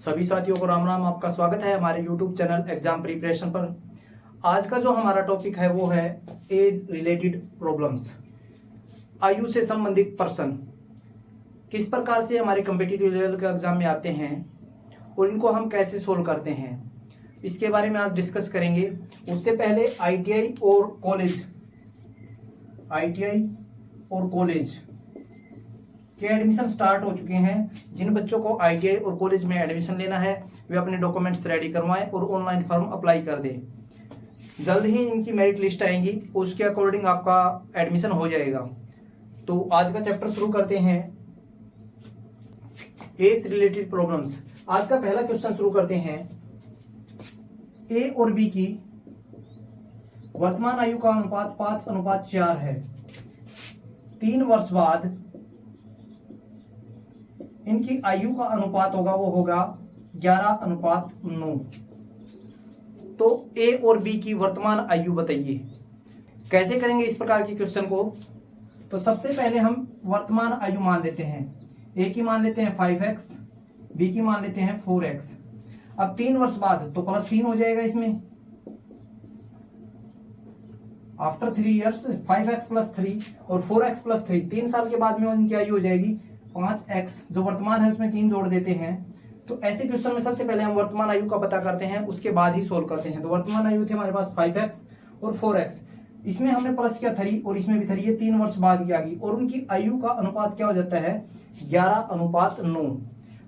सभी साथियों को राम राम। आपका स्वागत है हमारे YouTube चैनल एग्जाम प्रिपरेशन पर। आज का जो हमारा टॉपिक है वो है एज रिलेटेड प्रॉब्लम्स। आयु से संबंधित प्रश्न किस प्रकार से हमारे कॉम्पिटिटिव लेवल के एग्जाम में आते हैं और इनको हम कैसे सोल्व करते हैं, इसके बारे में आज डिस्कस करेंगे। उससे पहले ITI और कॉलेज के एडमिशन स्टार्ट हो चुके हैं। जिन बच्चों को ITI और कॉलेज में एडमिशन लेना है वे अपने डॉक्यूमेंट्स रेडी करवाएं और ऑनलाइन फॉर्म अप्लाई कर दें। जल्द ही इनकी मेरिट लिस्ट आएंगी, उसके अकॉर्डिंग आपका एडमिशन हो जाएगा। तो आज का चैप्टर शुरू करते हैं, एज रिलेटेड प्रॉब्लम्स। आज का पहला क्वेश्चन शुरू करते हैं। ए और बी की वर्तमान आयु का अनुपात 5:4 है। 3 वर्ष बाद इनकी आयु का अनुपात होगा 11:9। तो ए और बी की वर्तमान आयु बताइए। कैसे करेंगे इस प्रकार के क्वेश्चन को? तो सबसे पहले हम वर्तमान आयु मान लेते हैं। ए की मान लेते हैं 5x, बी की मान लेते हैं 4x। अब 3 वर्ष बाद तो +3 हो जाएगा इसमें। आफ्टर 3 ईयर्स 5x + 3 और 4x + 3, 3 साल के बाद में इनकी आयु हो जाएगी 5x। जो वर्तमान है उसमें 3 जोड़ देते हैं। तो ऐसे क्वेश्चन में सबसे पहले हम वर्तमान आयु का पता करते हैं, उसके बाद ही सोल्व करते हैं। तो वर्तमान आयु थी हमारे पास 5x और 4x। इसमें हमने प्लस किया 3 और इसमें भी 3, ये 3 वर्ष बाद की आ गई और उनकी आयु का अनुपात क्या हो जाता है 11:9।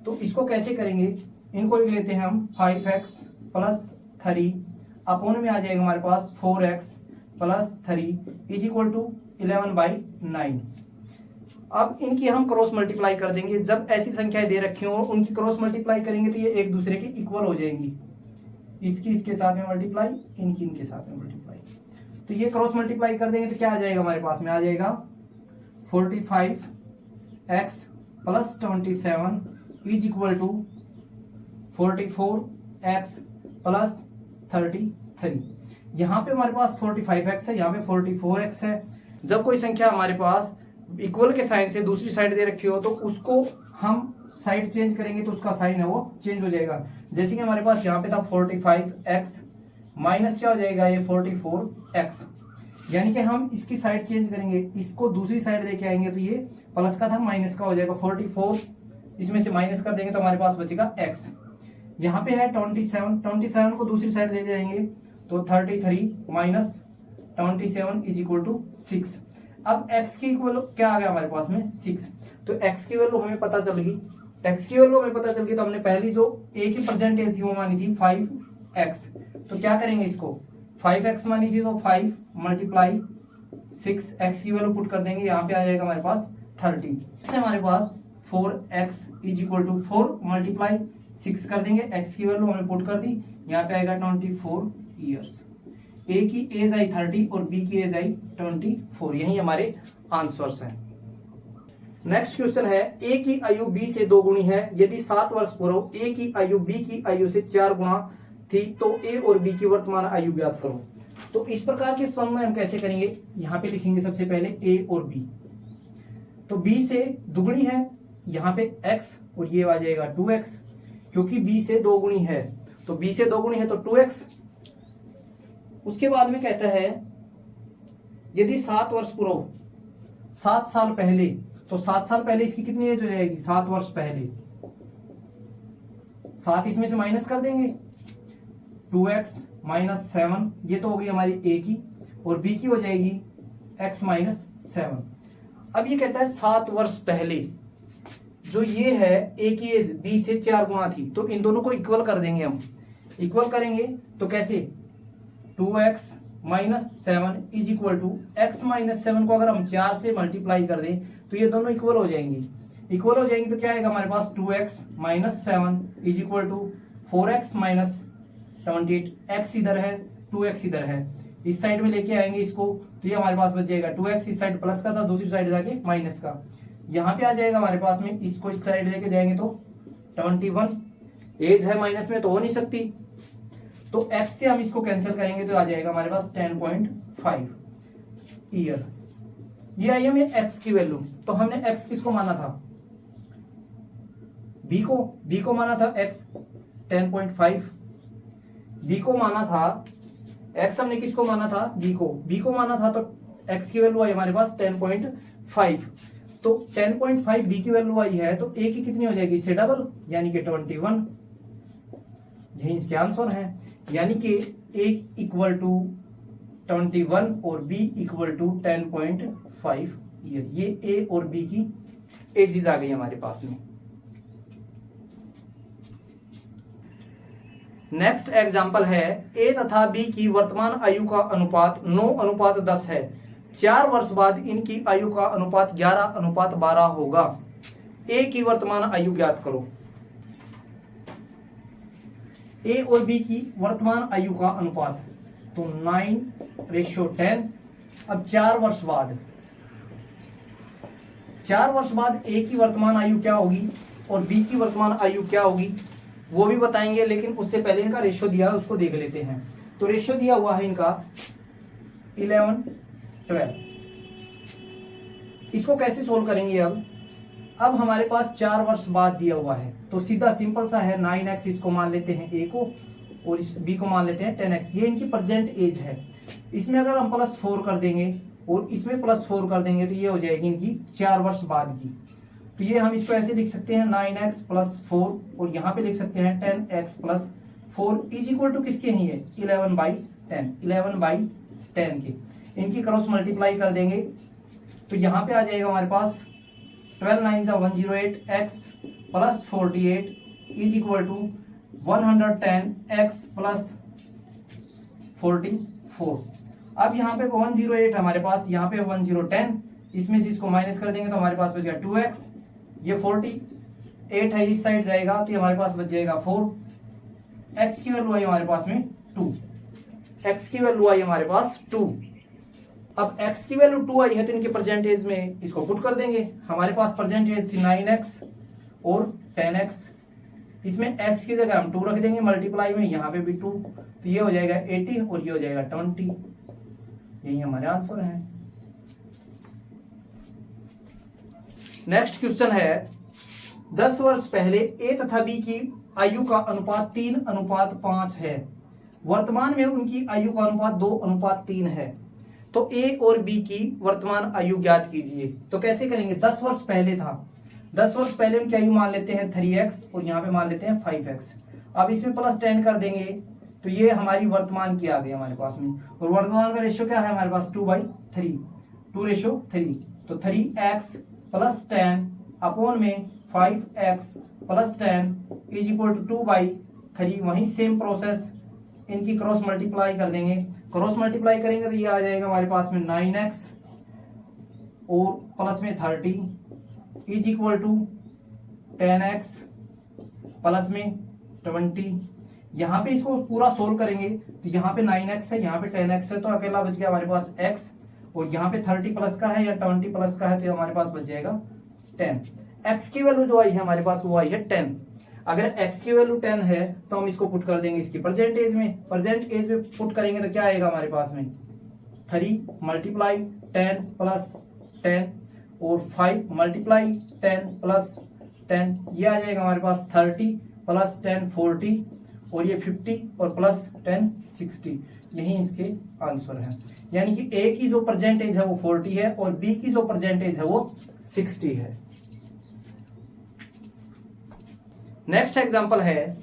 तो इसको कैसे करेंगे? इनको लिख लेते हैं हम 5x + 3 अपोन में आ जाएगा हमारे पास 4x + 3 = 11/9। अब इनकी हम क्रॉस मल्टीप्लाई कर देंगे। जब ऐसी संख्याएं दे रखी हो उनकी क्रॉस मल्टीप्लाई करेंगे तो ये एक दूसरे के इक्वल हो जाएंगी। इसकी इसके साथ में मल्टीप्लाई, इनकी इनके साथ में मल्टीप्लाई। तो ये क्रॉस मल्टीप्लाई कर देंगे तो क्या आ जाएगा हमारे पास में? आ जाएगा 45x + 27 = 44x + 33। यहाँ पे हमारे पास 45x है, यहाँ पे 44x है। जब कोई संख्या हमारे पास इक्वल के साइन से दूसरी साइड दे रखी हो तो उसको हम साइड चेंज करेंगे तो उसका साइन है वो चेंज हो जाएगा। जैसे कि हमारे पास यहाँ पे था 45x माइनस क्या हो जाएगा ये 44x, यानी कि हम इसकी साइड चेंज करेंगे, इसको दूसरी साइड लेके आएंगे तो ये प्लस का था माइनस का हो जाएगा। 44 इसमें से माइनस कर देंगे तो हमारे पास बचेगा x। यहाँ पे है 27 को दूसरी साइड ले जाएंगे तो 33 माइनस 27 = 6। अब x की वैल्यू क्या आ गया हमारे पास में 6। तो x की वैल्यू हमें पता चल गई। x की वैल्यू हमें पता चल गई तो हमने पहली जो a की परसेंटेज थी वो मानी थी 5x। तो क्या करेंगे इसको? 5x मानी थी तो 5 × 6 x की वैल्यू पुट कर देंगे, यहाँ पे आ जाएगा हमारे पास 30। हमारे पास 4x = 4 × 6 कर देंगे, x की वैल्यू हमने पुट कर दी, यहाँ पे आएगा 24 ईयर्स। ए की एज आई 30 और बी की एज आई 24। यही हमारे आंसर्स हैं। नेक्स्ट क्वेश्चन है, ए की आयु बी से 2 गुनी है। यदि 7 वर्ष पूर्व ए की आयु बी की आयु से 4 गुना थी तो ए और बी की वर्तमान आयु ज्ञात करो। तो इस प्रकार के सम में हम कैसे करेंगे? यहाँ पे लिखेंगे सबसे पहले ए और बी। तो बी से दुगुनी है, यहाँ पे x और ये आ जाएगा 2x, क्योंकि बी से 2 गुनी है। तो बी से 2 गुनी है तो 2x। उसके बाद में कहता है यदि 7 वर्ष पूर्व 7 साल पहले, तो 7 साल पहले इसकी कितनी एज हो जाएगी? 7 वर्ष पहले 7 इसमें से माइनस कर देंगे 2x - 7, ये तो हो गई हमारी a की, और b की हो जाएगी x - 7। अब ये कहता है 7 वर्ष पहले जो ये है a की एज b से 4 गुना थी, तो इन दोनों को इक्वल कर देंगे हम। इक्वल करेंगे तो कैसे? 2x - 7 = x - 7 को अगर हम 4 से मल्टीप्लाई कर दें तो ये दोनों इक्वल हो जाएंगी। इक्वल हो जाएंगी तो क्या आएगा हमारे पास? 2x - 7 = 4x - 28। x इधर है, 2x इधर है, इस साइड में लेके आएंगे इसको तो ये हमारे पास बच जाएगा 2x। इस साइड प्लस का था, दूसरी साइड जाके माइनस का, यहाँ पे आ जाएगा हमारे पास में। इसको इस साइड लेके जाएंगे तो 21। एज है माइनस में तो हो नहीं सकती, तो x से हम इसको कैंसिल करेंगे तो आ जाएगा हमारे पास 10.5 ईयर। ये आई हमें x की वैल्यू। तो हमने x किसको माना था? बी को माना था x 10.5, बी को माना था x, हमने किसको माना था, बी को माना था, तो x की वैल्यू आई हमारे पास 10.5, तो 10.5 बी की वैल्यू आई है, तो a की कितनी हो जाएगी, इससे डबल, यानी कि 21, यही इसके आंसर है, यानी कि a इक्वल टू 21 और b इक्वल टू 10.5 ईयर। ये a और b की एजेस आ गई हमारे पास में। नेक्स्ट एग्जाम्पल है, ए तथा बी की वर्तमान आयु का अनुपात 9:10 है। 4 वर्ष बाद इनकी आयु का अनुपात 11:12 होगा। ए की वर्तमान आयु ज्ञात करो। ए और बी की वर्तमान आयु का अनुपात, तो 9:10। अब 4 वर्ष बाद, 4 वर्ष बाद ए की वर्तमान आयु क्या होगी और बी की वर्तमान आयु क्या होगी वो भी बताएंगे, लेकिन उससे पहले इनका रेशियो दिया है उसको देख लेते हैं। तो रेशियो दिया हुआ है इनका 11:12। इसको कैसे सोल्व करेंगे अब हमारे पास 4 वर्ष बाद दिया हुआ है, तो सीधा सिंपल सा है, 9x इसको मान लेते हैं a को और इस b को मान लेते हैं 10x। ये इनकी प्रेजेंट एज है। इसमें अगर हम +4 कर देंगे और इसमें +4 कर देंगे तो ये हो जाएगी इनकी 4 वर्ष बाद की। तो ये हम इसको ऐसे लिख सकते हैं 9x + 4 और यहाँ पे लिख सकते हैं 10x + 4 इज इक्वल टू किसके हैं, ये 11/10 के। इनकी क्रॉस मल्टीप्लाई कर देंगे तो यहाँ पे आ जाएगा हमारे पास 12 9 108 x + 48 is equal to 110 x + 44। अब यहाँ पे 108 हमारे पास, यहाँ पे 1010, इसमें से इसको माइनस कर देंगे तो हमारे पास बच गया 2x। ये 48 है, इस साइड जाएगा तो ये हमारे पास बच जाएगा 4। x की वैल्यू आई हमारे पास में 2, x की वैल्यू आई हमारे पास 2। अब x की वैल्यू 2 आई है तो इनके परसेंटेज में इसको पुट कर देंगे। हमारे पास परसेंटेज थी 9x और 10x, इसमें x की जगह हम 2 रख देंगे, मल्टीप्लाई में यहाँ पे भी 2, तो ये हो जाएगा 18 और ये हो जाएगा 20। यही हमारे आंसर है। नेक्स्ट क्वेश्चन है, 10 वर्ष पहले ए तथा बी की आयु का अनुपात 3:5 है। वर्तमान में उनकी आयु का अनुपात 2:3 है। तो ए और बी की वर्तमान आयु ज्ञात कीजिए। तो कैसे करेंगे, 10 वर्ष पहले था, 10 वर्ष पहले उनकी आयु मान लेते हैं 3x और यहाँ पे मान लेते हैं 5x। अब इसमें +10 कर देंगे तो ये हमारी वर्तमान की आ गई हमारे पास में, और वर्तमान का रेशियो क्या है हमारे पास 2/3, 2:3। तो 3x + 10 अपॉन में 5x + 10 इज इक्वल टू 2/3। वहीं सेम प्रोसेस, इनकी क्रॉस मल्टीप्लाई कर देंगे, क्रॉस मल्टीप्लाई करेंगे तो ये आ जाएगा हमारे पास में 9x और प्लस में 30 is equal to 10x plus में 20। यहाँ पे इसको पूरा सोल्व करेंगे तो यहाँ पे 9x है, यहाँ पे 10x है, तो अकेला बच गया हमारे पास x, और यहाँ पे 30 प्लस का है या 20 प्लस का है तो हमारे पास बच जाएगा 10। x की वैल्यू जो आई है हमारे पास वो आई है 10। अगर x की वैल्यू 10 है तो हम इसको पुट कर देंगे इसकी प्रेजेंट एज में, प्रेजेंट एज में पुट करेंगे तो क्या आएगा हमारे पास में 3 मल्टीप्लाई 10 प्लस 10 और 5 मल्टीप्लाई 10 प्लस 10, ये आ जाएगा हमारे पास 30 प्लस 10 40 और ये 50 और प्लस 10 60। यही इसके आंसर है। यानी कि ए की जो परसेंटेज है वो 40 है और बी की जो परसेंटेज है वो 60 है। नेक्स्ट एग्जांपल है,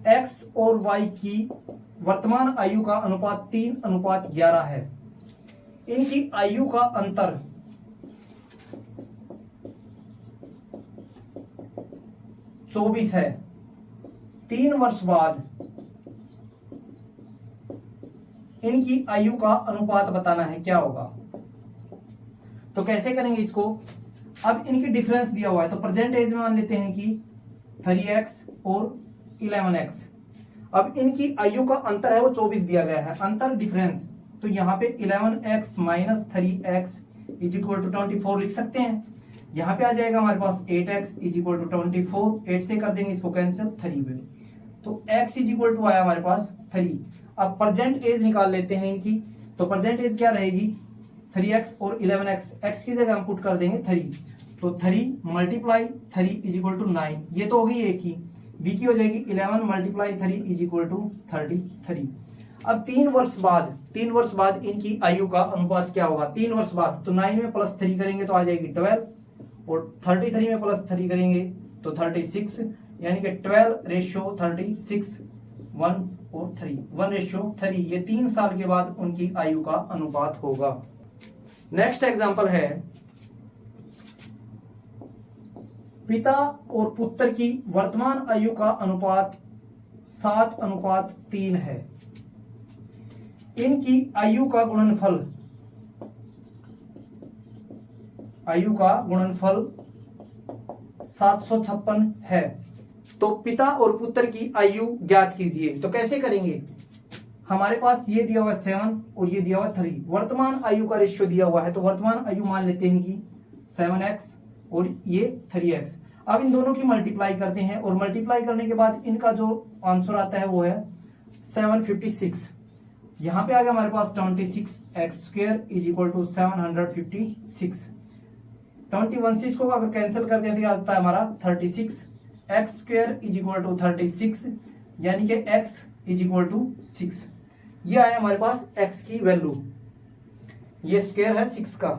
x और y की वर्तमान आयु का अनुपात 3:11 है। इनकी आयु का अंतर 24 है। 3 वर्ष बाद इनकी आयु का अनुपात बताना है, क्या होगा। तो कैसे करेंगे इसको, अब इनकी डिफरेंस दिया हुआ है तो प्रेजेंट एज में मान लेते हैं कि 3x और 11x। अब इनकी आयु का अंतर है वो 24 दिया गया है, अंतर डिफरेंस, तो यहाँ पे 11x minus 3x is equal to 24 लिख सकते हैं। यहाँ पे आ जाएगा हमारे पास 8x इज इक्वल टू 24, 8 से कर देंगे इसको कैंसिल 3 पे, तो x इज इक्वल टू आया हमारे पास 3। अब प्रेजेंट एज निकाल लेते हैं इनकी, तो प्रेजेंट एज क्या रहेगी 3x और 11x, x की जगह हम पुट कर देंगे 3, तो 3 मल्टीप्लाई 3 इज इक्वल टू 9, ये तो होगी एक ही। बी की हो जाएगी 11 मल्टीप्लाई 3 इज इक्वल टू 33। अब 3 वर्ष बाद इनकी आयु का अनुपात क्या होगा? 3 वर्ष बाद तो 9 में प्लस 3 करेंगे तो आ जाएगी 12, और 33 में प्लस 3 करेंगे तो 36, यानी कि 12:36, 1 और 3, 1:3। ये 3 साल के बाद उनकी आयु का अनुपात होगा। नेक्स्ट एग्जांपल है, पिता और पुत्र की वर्तमान आयु का अनुपात 7:3 है। इनकी आयु का गुणनफल 756 है। तो पिता और पुत्र की आयु ज्ञात कीजिए। तो कैसे करेंगे? हमारे पास ये दिया हुआ है 7 और ये दिया हुआ 3, वर्तमान आयु का रेशियो दिया हुआ है, तो वर्तमान आयु मान लेते हैं इनकी 7x और ये 3x। अब इन दोनों की मल्टीप्लाई करते हैं, और मल्टीप्लाई करने के बाद इनका जो आंसर आता है वो है 756। यहां पे आ गया हमारे पास 26x² इज इक्वल टू 756। 21 को अगर कैंसिल कर दिया तो आता है हमारा 36, x² इज इक्वल टू 36, यानी कि x इज इक्वल टू 6। ये आया हमारे पास x की वैल्यू, ये स्क्वायर है 6 का,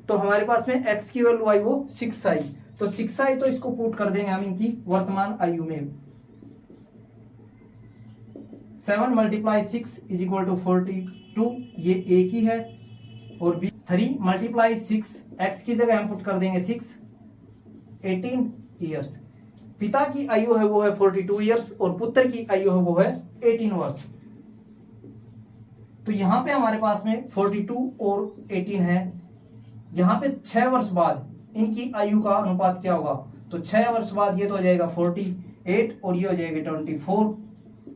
तो हमारे पास में x की वैल्यू आई वो 6 आई। तो 6 आई तो इसको पुट कर देंगे हम इनकी वर्तमान आयु में। 7 मल्टीप्लाई 6 इज इक्वल टू 42, ये एक ही है, और 3 मल्टीप्लाई 6, x की जगह हम पुट कर देंगे 6, 18 ईयर्स। पिता की आयु है वो है 42 ईयर्स और पुत्र की आयु है वो है 18 वर्ष। तो यहां पे हमारे पास में 42 और 18 है। यहां पे 6 वर्ष बाद इनकी आयु का अनुपात क्या होगा? तो 6 वर्ष बाद ये तो हो जाएगा 48 और ये हो जाएगा 24,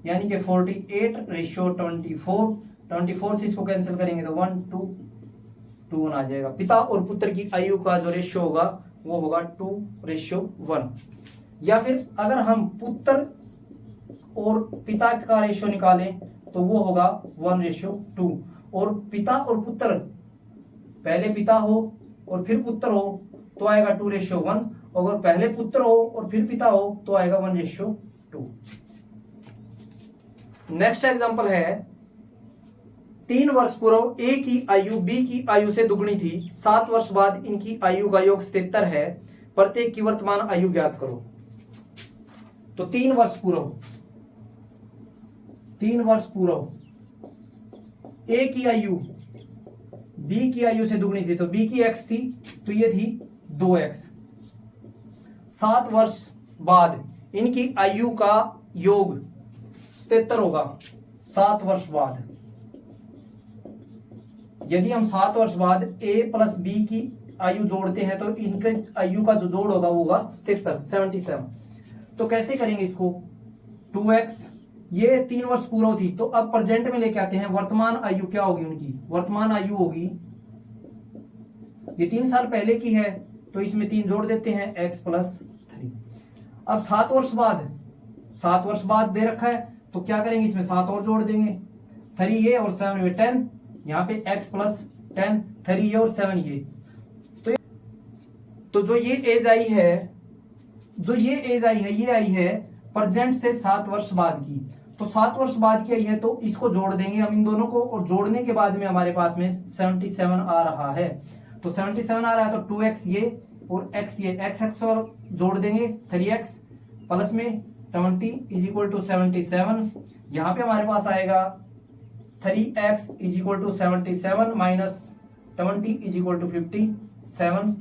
यानी कि 48:24। 24 से इसको कैंसिल करेंगे तो 1 2 2 1 आ जाएगा। पिता और पुत्र की आयु का जो रेशियो होगा वो होगा 2:1। या फिर अगर हम पुत्र और पिता का रेशियो निकालें तो वो होगा 1:2। और पिता और पुत्र, पहले पिता हो और फिर पुत्र हो तो आएगा 2:1, अगर पहले पुत्र हो और फिर पिता हो तो आएगा 1:2। नेक्स्ट एग्जांपल है, 3 वर्ष पूर्व ए की आयु बी की आयु से दुगनी थी। 7 वर्ष बाद इनकी आयु का योग 77 है। प्रत्येक की वर्तमान आयु ज्ञात करो। तो 3 वर्ष पूर्व ए की आयु बी की आयु से दुगनी थी, तो बी की x थी तो ये थी 2x। 7 वर्ष बाद इनकी आयु का योग 77 होगा। 7 वर्ष बाद यदि हम 7 वर्ष बाद a प्लस बी की आयु जोड़ते हैं तो इनके आयु का जो जोड़ होगा वो होगा 77। तो कैसे करेंगे इसको? 2x, ये 3 वर्ष पूर्व थी, तो अब प्रेजेंट में लेके आते हैं। वर्तमान आयु क्या होगी उनकी? वर्तमान आयु होगी, ये 3 साल पहले की है तो इसमें 3 जोड़ देते हैं, x प्लस 3। अब 7 वर्ष बाद दे रखा है तो क्या करेंगे? इसमें 7 और जोड़ देंगे, 3 ये और 7 ये 10, यहाँ पे x प्लस 10, 3 ये और 7 ये। तो जो ये एज आई है, ये आई है प्रेजेंट से 7 वर्ष बाद की। तो 7 वर्ष बाद की आई है तो इसको जोड़ देंगे हम इन दोनों को, और जोड़ने के बाद में हमारे पास में 77 आ रहा है। तो 77 आ रहा है तो 2x ये और x ये, x और जोड़ देंगे 3x प्लस में 20 इज इक्वल टू 77। यहां पे हमारे पास आएगा 3x is equal to 77 minus 20 is equal to 57।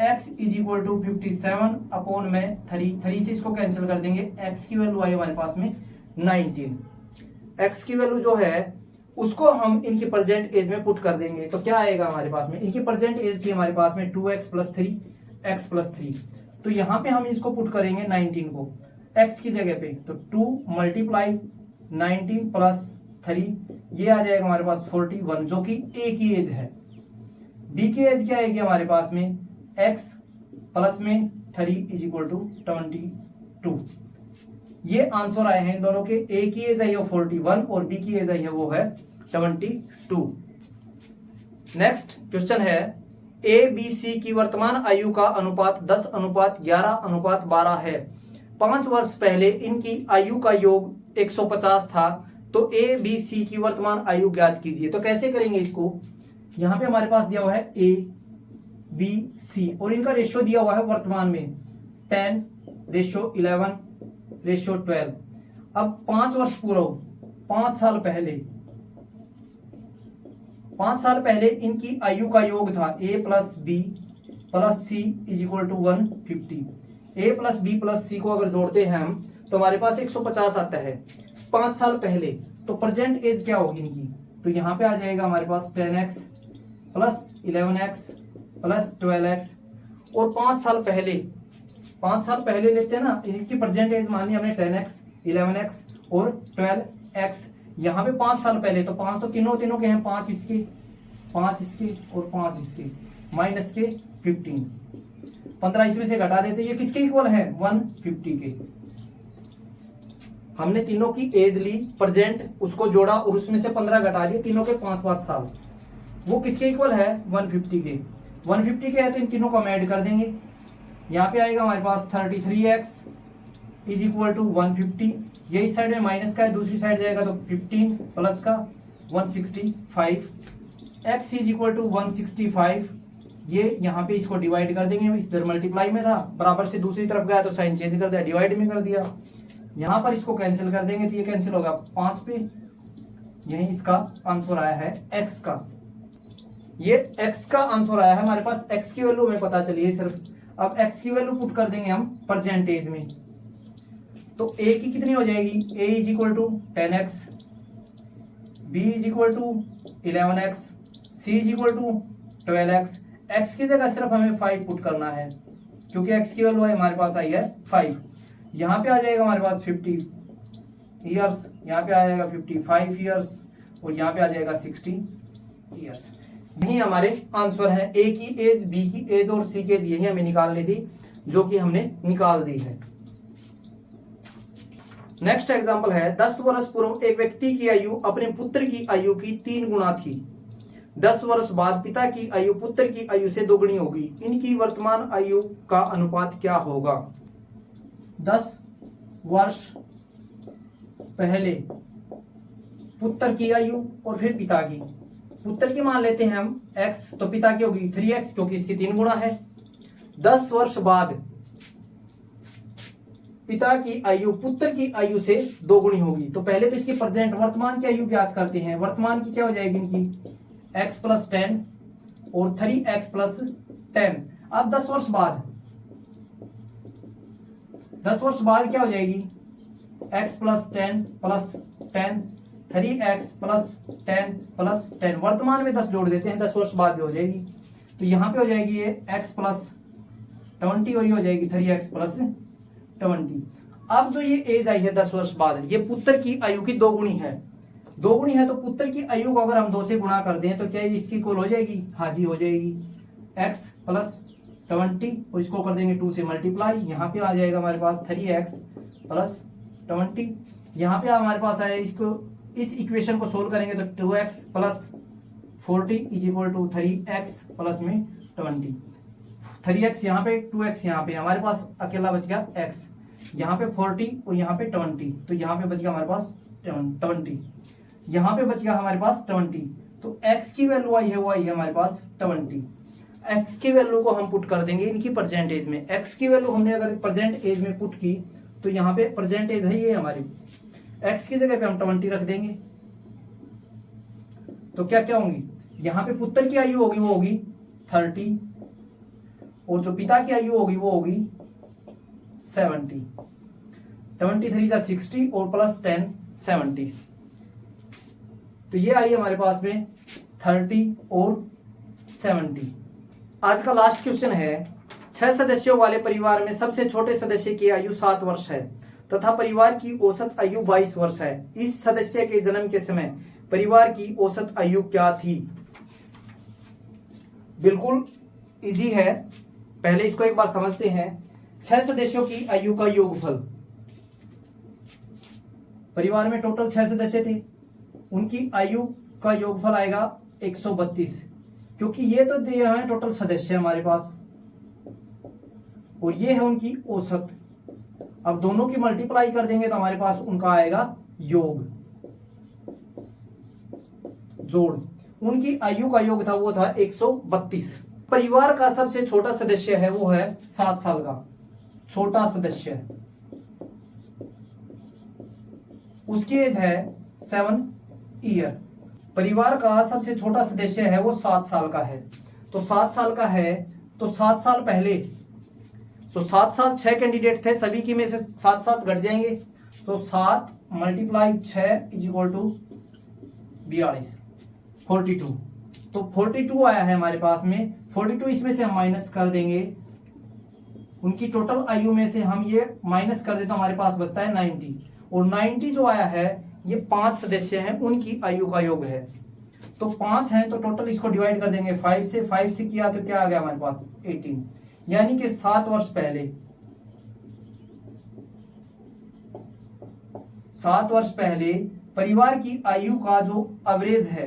x is equal to 57 upon में 3 से इसको कैंसिल कर देंगे। x की वैल्यू आई हमारे पास में 19। x की वैल्यू जो है उसको हम इनकी प्रेजेंट एज में पुट कर देंगे तो क्या आएगा हमारे पास में? इनकी प्रेजेंट एज थी हमारे पास में 2x प्लस 3, x प्लस 3। तो यहां पे हम इसको पुट करेंगे 19 को x की जगह पे, तो 2 मल्टीप्लाई 19 प्लस 3, ये आ जाएगा हमारे पास 41, जो कि a की एज है। b की एज क्या आएगी हमारे पास में? x प्लस में 3 इज इक्वल टू 22। ये आंसर आए हैं इन दोनों के। a की एज आई है 41 और b की एज आई है वो है 22। नेक्स्ट क्वेश्चन है, a b c की वर्तमान आयु का अनुपात 10:11:12 है। 5 वर्ष पहले इनकी आयु का योग 150 था, तो ए बी सी की वर्तमान आयु ज्ञात कीजिए। तो कैसे करेंगे इसको, यहां पे हमारे पास दिया हुआ है ए बी सी और इनका रेशियो दिया हुआ है वर्तमान में 10:11:12। अब 5 वर्ष पूरा हो, 5 साल पहले इनकी आयु का योग था a plus B plus C is equal to 150। a plus B plus C को अगर जोड़ते हैं हम तो हमारे पास 150 आता है 5 साल पहले। तो प्रेजेंट एज क्या होगी इनकी, तो यहां पे आ जाएगा हमारे पास 10x plus 11x plus 12x। और 5 साल पहले लेते हैं ना, इनकी प्रेजेंट एज मान ली हमने 10x 11x और 12x। यहाँ पे 5 साल पहले, तो 5 तो तीनों के हैं, 5 इसके और 5 इसके, माइनस के 15 इसमें से घटा देते, ये किसके इक्वल है 150 के। हमने तीनों की एज ली, प्रेजेंट उसको जोड़ा और उसमें से 15 घटा दिए, तीनों के 5-5 साल, वो किसके इक्वल है 150 के। 150 के है तो इन तीनों को हम ऐड कर देंगे, यहाँ पे आएगा हमारे पास 33x इज इक्वल टू 150। ये इस साइड में माइनस का है, दूसरी साइड जाएगा तो 15 प्लस का 165। x इज इक्वल टू 165, ये यहाँ पे इसको डिवाइड कर देंगे, इधर मल्टीप्लाई में था, बराबर से दूसरी तरफ गया तो साइन चेंज कर दिया, डिवाइड में कर दिया। यहाँ पर इसको कैंसिल कर देंगे तो ये कैंसिल होगा 5 पे, यही इसका आंसर आया है x का। ये x का आंसर आया है हमारे पास, x की वैल्यू हमें पता चली है सिर्फ। अब x की वैल्यू पुट कर देंगे हम परसेंटेज में, तो a की कितनी हो जाएगी, a is equal to 10x, b is equal to 11x, c is equal to 12x। x की जगह सिर्फ हमें 5 पुट करना है, क्योंकि x की वैल्यू हमारे पास आई है 5। यहाँ पे आ जाएगा हमारे पास 50 ईयर्स, यहाँ पे आ जाएगा 55 ईयर्स और यहाँ पे आ जाएगा 60 ईयर्स। यही हमारे आंसर है, ए की एज, बी की एज और सी की एज यही हमें निकालनी थी, जो कि हमने निकाल दी है। नेक्स्ट एग्जांपल है, 10 वर्ष पूर्व एक व्यक्ति की आयु अपने पुत्र की आयु की 3 गुना थी। 10 वर्ष बाद पिता की आयु पुत्र की आयु से 2 गुनी होगी। इनकी वर्तमान आयु का अनुपात क्या होगा। 10 वर्ष पहले पुत्र की आयु और फिर पिता की, पुत्र की मान लेते हैं हम x, तो पिता की होगी 3x क्योंकि इसकी 3 गुना है। 10 वर्ष बाद पिता की आयु पुत्र की आयु से 2 गुनी होगी। तो पहले तो इसकी प्रेजेंट वर्तमान की आयु ज्ञात करते हैं। वर्तमान की क्या हो जाएगी इनकी x प्लस 10 और 3x प्लस 10। अब 10 वर्ष बाद क्या हो जाएगी x plus 10 plus 10 3x plus 10 plus 10। वर्तमान में 10 जोड़ देते हैं, 10 वर्ष बाद हो जाएगी, तो यहाँ पे हो जाएगी ये x प्लस 20 और ये हो जाएगी 3x प्लस 20। अब जो ये एज आई है 10 वर्ष बाद, ये पुत्र की आयु की 2 गुनी है। 2 गुनी है तो पुत्र की आयु को अगर हम 2 से गुणा कर दें तो क्या इसकी इक्वल हो जाएगी, हाँ जी हो जाएगी, x प्लस 20 और इसको कर देंगे 2 से मल्टीप्लाई, यहाँ पे आ जाएगा हमारे पास 3x प्लस 20। यहाँ पे हमारे पास आया, इसको इस इक्वेशन को सोल्व करेंगे तो 2x plus 40 is equal to 3x plus में 20। 3x यहाँ पे 2x यहाँ पे, हमारे पास अकेला बच गया x, यहाँ पे 40 और यहाँ पे 20, तो यहाँ पे बच गया हमारे पास 20, यहाँ पे बच गया हमारे पास 20। तो x की वैल्यू आई है वो आई है हमारे पास 20। x की वैल्यू को हम पुट कर देंगे इनकी परसेंटेज में। x की वैल्यू हमने अगर प्रेजेंट एज में पुट की तो यहाँ पे प्रेजेंट एज है ये हमारी, x की जगह पे हम 20 रख देंगे, तो क्या क्या होंगी, यहाँ पे पुत्र की आयु होगी वो होगी 30 और जो पिता की आयु होगी वो होगी 70। 23 जा 60 और प्लस 10 70, तो ये आई हमारे पास में 30 और 70। आज का लास्ट क्वेश्चन है, 6 सदस्यों वाले परिवार में सबसे छोटे सदस्य की आयु 7 वर्ष है तथा परिवार की औसत आयु 22 वर्ष है। इस सदस्य के जन्म के समय परिवार की औसत आयु क्या थी। बिल्कुल इजी है, पहले इसको एक बार समझते हैं। 6 सदस्यों की आयु का योगफल, परिवार में टोटल 6 सदस्य थे, उनकी आयु का योगफल आएगा 132, क्योंकि ये तो दिया है टोटल सदस्य हमारे पास और ये है उनकी औसत। अब दोनों की मल्टीप्लाई कर देंगे तो हमारे पास उनका आएगा योग, जोड़। उनकी आयु का योग था वो था 132। परिवार का सबसे छोटा सदस्य है वो है 7 साल का, छोटा सदस्य, उसकी एज है 7 ईयर। परिवार का सबसे छोटा सदस्य है वो 7 साल का है, तो 7 साल का है तो 7 साल पहले, तो 7 साल 6 कैंडिडेट थे, सभी की में से 7 घट जाएंगे, तो 7 मल्टीप्लाई 6 इज इक्वल टू 42, 42। तो 42 आया है हमारे पास में। 42 इसमें से हम माइनस कर देंगे, उनकी टोटल आयु में से हम ये माइनस कर दें तो हमारे पास बचता है 90, और 90 जो आया है ये 5 सदस्य हैं, उनकी आयु का योग है। तो 5 हैं तो टोटल इसको डिवाइड कर देंगे 5 से, 5 से किया तो क्या आ गया हमारे पास 18, यानी कि 7 वर्ष पहले, 7 वर्ष पहले परिवार की आयु का जो एवरेज है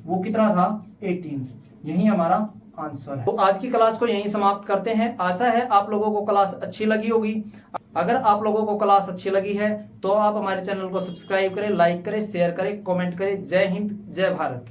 वो कितना था 18। यही हमारा आंसर है। तो आज की क्लास को यहीं समाप्त करते हैं। आशा है आप लोगों को क्लास अच्छी लगी होगी। अगर आप लोगों को क्लास अच्छी लगी है तो आप हमारे चैनल को सब्सक्राइब करें, लाइक करें, शेयर करें, कमेंट करें। जय हिंद, जय भारत।